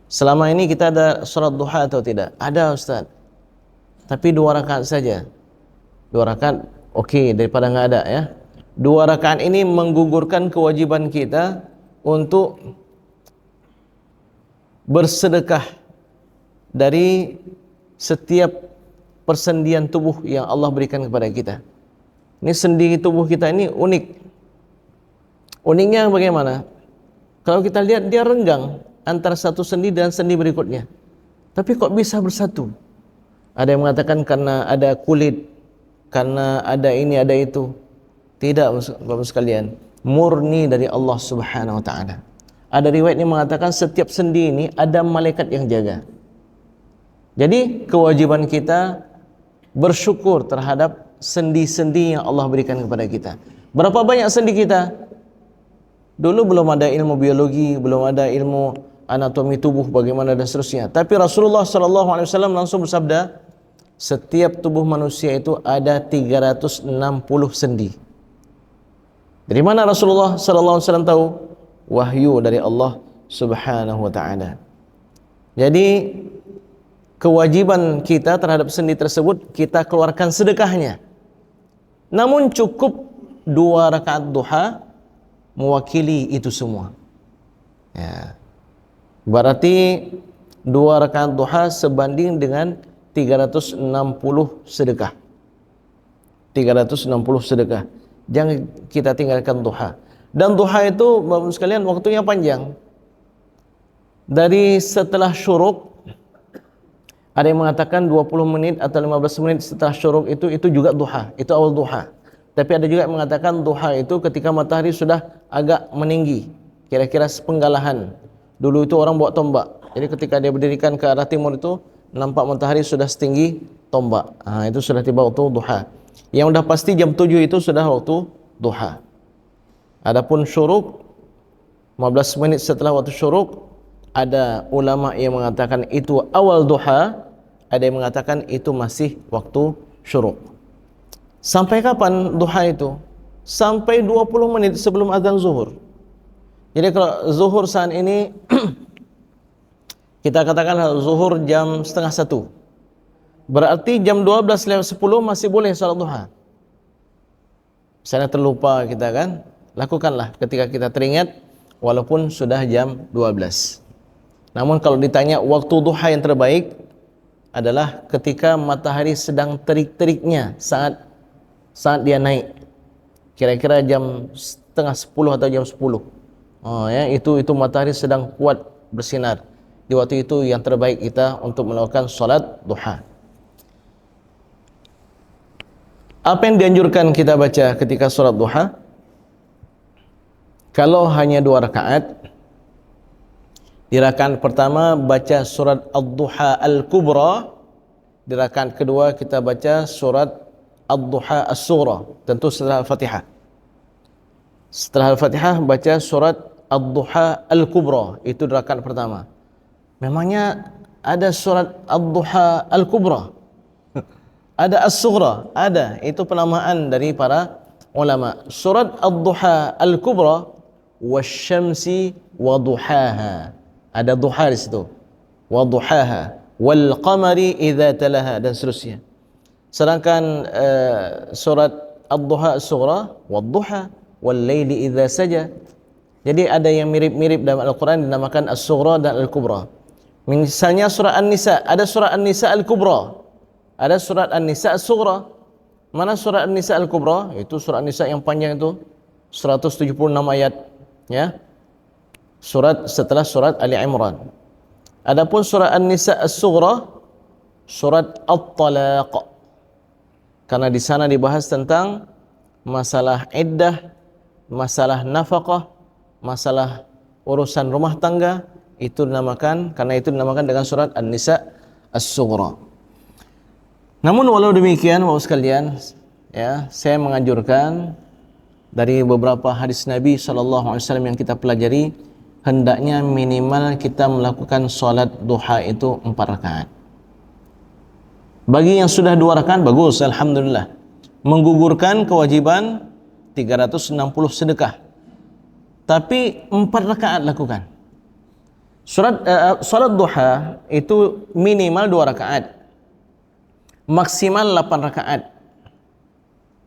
Selama ini kita ada salat duha atau tidak? Ada, Ustaz. Tapi 2 rakaat saja. 2 rakaat okey daripada enggak ada ya. 2 rakaat ini menggugurkan kewajiban kita untuk bersedekah dari setiap persendian tubuh yang Allah berikan kepada kita. Ini sendi tubuh kita ini unik. Uniknya bagaimana? Kalau kita lihat dia renggang antara satu sendi dan sendi berikutnya. Tapi kok bisa bersatu? Ada yang mengatakan karena ada kulit, karena ada ini, ada itu. Tidak, Bapak sekalian. Murni dari Allah Subhanahu wa taala. Ada riwayat yang mengatakan setiap sendi ini ada malaikat yang jaga. Jadi kewajiban kita bersyukur terhadap sendi-sendi yang Allah berikan kepada kita. Berapa banyak sendi kita? Dulu belum ada ilmu biologi, belum ada ilmu anatomi tubuh bagaimana dan seterusnya. Tapi Rasulullah SAW langsung bersabda, setiap tubuh manusia itu ada 360 sendi. Dari mana Rasulullah SAW tahu? Wahyu dari Allah Subhanahu wa taala. Jadi kewajiban kita terhadap sendi tersebut kita keluarkan sedekahnya. Namun cukup 2 rakaat duha mewakili itu semua. Ya. Berarti 2 rakaat duha sebanding dengan 360 sedekah. 360 sedekah. Jangan kita tinggalkan duha. Dan duha itu Bapak sekalian waktunya panjang. Dari setelah syuruk, ada yang mengatakan 20 menit atau 15 menit setelah syuruk itu juga duha, itu awal duha. Tapi ada juga yang mengatakan duha itu ketika matahari sudah agak meninggi, kira-kira sepenggalahan. Dulu itu orang bawa tombak. Jadi ketika dia berdirikan ke arah timur itu nampak matahari sudah setinggi tombak. Itu sudah tiba waktu duha. Yang sudah pasti jam 7 itu sudah waktu duha. Adapun syuruk 15 menit setelah waktu syuruk, ada ulama yang mengatakan itu awal duha, ada yang mengatakan itu masih waktu syuruk. Sampai kapan duha itu? Sampai 20 menit sebelum azan zuhur. Jadi kalau zuhur saat ini kita katakan zuhur jam setengah 1, berarti jam 12:10 masih boleh salat duha. Misalnya terlupa kita kan, lakukanlah ketika kita teringat walaupun sudah jam 12. Namun kalau ditanya waktu duha yang terbaik adalah ketika matahari sedang terik-teriknya, saat dia naik, kira-kira jam setengah 10 atau jam 10. Itu matahari sedang kuat bersinar. Di waktu itu yang terbaik kita untuk melakukan salat duha. Apa yang dianjurkan kita baca ketika salat duha? Kalau hanya 2 rakaat, di rakaat pertama baca surat Ad-Duha Al-Kubra, di rakaat kedua kita baca surat Ad-Duha As-Sughra, tentu setelah Al-Fatihah. Setelah Al-Fatihah baca surat Ad-Duha Al-Kubra, itu di rakaat pertama. Memangnya ada surat Ad-Duha Al-Kubra? Ada As-Sughra? Ada, itu penamaan dari para ulama. Surat Ad-Duha Al-Kubra, wasyamsi waduhaha, ada duha di situ, waduhaha, wal qamari idza talaha, dan seterusnya. Sedangkan surat Ad-Duha As-Sughra, wadduha wal laili idza saja. Jadi ada yang mirip-mirip dalam Al-Quran dinamakan As-Sughra dan Al-Kubra. Misalnya surah An-Nisa, ada surah An-Nisa Al-Kubra, ada surat An-Nisa As-Sughra. Mana surat An-Nisa Al-Kubra? Itu surat An-Nisa yang panjang itu, 176 ayat, ya. Surat setelah surat Ali Imran. Adapun surah An-Nisa As-Sughra, surat At-Talaq. Karena di sana dibahas tentang masalah iddah, masalah nafkah, masalah urusan rumah tangga, itu dinamakan, karena itu dinamakan dengan surat An-Nisa As-Sughra. Namun walau demikian, Bapak sekalian, ya, saya menganjurkan dari beberapa hadis Nabi SAW yang kita pelajari, hendaknya minimal kita melakukan salat duha itu 4 rakaat. Bagi yang sudah 2 rakaat, bagus, alhamdulillah. Menggugurkan kewajiban 360 sedekah. Tapi 4 rakaat lakukan. Salat duha itu minimal 2 rakaat, maksimal 8 rakaat.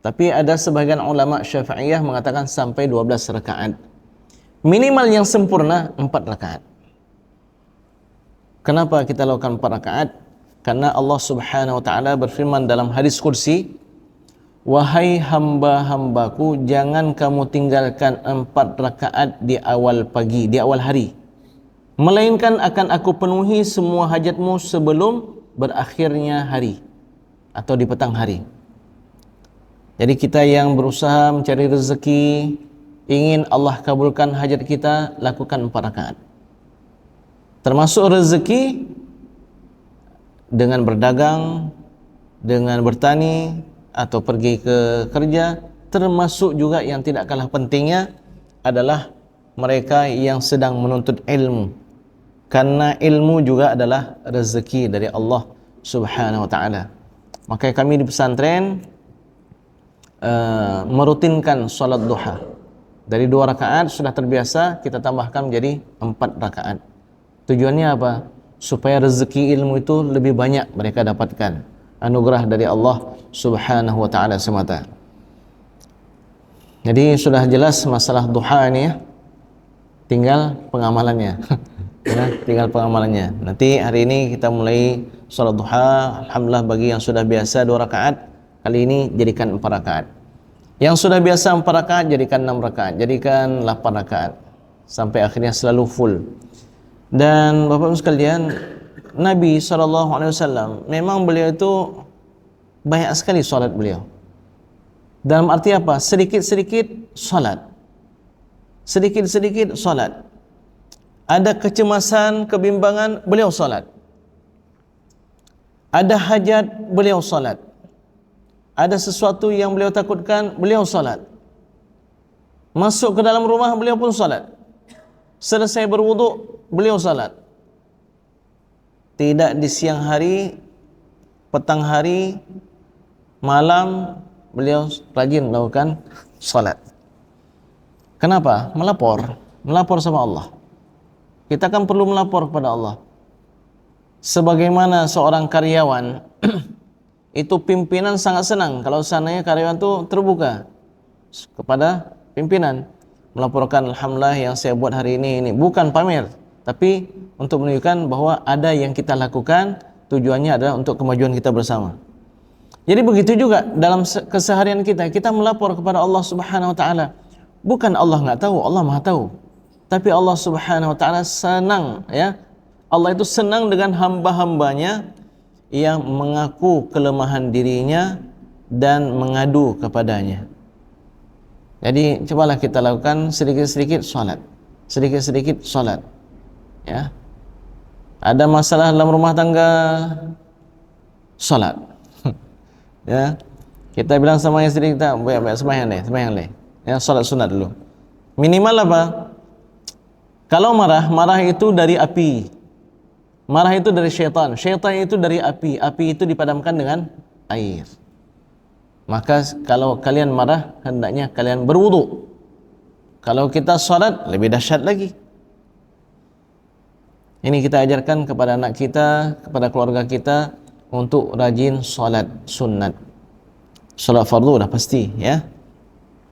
Tapi ada sebagian ulama Syafi'iyah mengatakan sampai 12 rakaat. Minimal yang sempurna 4 rakaat. Kenapa kita lakukan 4 rakaat? Karena Allah Subhanahu wa taala berfirman dalam hadis kursi, "Wahai hamba-hambaku, jangan kamu tinggalkan 4 rakaat di awal pagi, di awal hari. Melainkan akan aku penuhi semua hajatmu sebelum berakhirnya hari atau di petang hari." Jadi kita yang berusaha mencari rezeki, ingin Allah kabulkan hajat kita, lakukan 4 rakaat. Termasuk rezeki dengan berdagang, dengan bertani, atau pergi ke kerja. Termasuk juga yang tidak kalah pentingnya adalah mereka yang sedang menuntut ilmu. Karena ilmu juga adalah rezeki dari Allah Subhanahu wa taala. Maka kami di pesantren merutinkan salat duha. Dari 2 rakaat sudah terbiasa, kita tambahkan menjadi 4 rakaat. Tujuannya apa? Supaya rezeki ilmu itu lebih banyak mereka dapatkan. Anugerah dari Allah Subhanahu wa taala semata. Jadi sudah jelas masalah duha ini ya. Tinggal pengamalannya. Ya, tinggal pengamalannya. Nanti hari ini kita mulai salat duha. Alhamdulillah bagi yang sudah biasa 2 rakaat, kali ini jadikan 4 rakaat. Yang sudah biasa 4 rakaat jadikan 6 rakaat, jadikan 8 rakaat sampai akhirnya selalu full. Dan Bapak-Ibu sekalian, Nabi SAW memang beliau itu banyak sekali salat beliau. Dalam arti apa? Sedikit-sedikit salat. Sedikit-sedikit salat. Ada kecemasan, kebimbangan, beliau salat. Ada hajat, beliau salat. Ada sesuatu yang beliau takutkan, beliau salat. Masuk ke dalam rumah, beliau pun salat. Selesai berwuduk, beliau salat. Tidak di siang hari, petang hari, malam, beliau rajin melakukan salat. Kenapa? Melapor sama Allah. Kita kan perlu melapor kepada Allah. Sebagaimana seorang karyawan itu pimpinan sangat senang kalau seandainya karyawan itu terbuka kepada pimpinan, melaporkan alhamdulillah yang saya buat hari ini, bukan pamer, tapi untuk menunjukkan bahwa ada yang kita lakukan, tujuannya adalah untuk kemajuan kita bersama. Jadi begitu juga dalam keseharian kita melapor kepada Allah Subhanahu wa taala. Bukan Allah enggak tahu, Allah Maha tahu. Tapi Allah Subhanahu wa taala senang, ya. Allah itu senang dengan hamba-hambanya yang mengaku kelemahan dirinya dan mengadu kepadanya. Jadi cobalah kita lakukan sedikit-sedikit salat. Sedikit-sedikit salat. Ya. Ada masalah dalam rumah tangga, salat. Ya. Kita bilang sama istri kita, "Baik, sembahyang deh. Ya, salat sunat dulu." Minimal apa? Kalau marah itu dari api. Marah itu dari syaitan. Syaitan itu dari api. Api itu dipadamkan dengan air. Maka kalau kalian marah, hendaknya kalian berwudu. Kalau kita salat, lebih dahsyat lagi. Ini kita ajarkan kepada anak kita, kepada keluarga kita untuk rajin salat sunat. Salat fardu dah pasti, ya.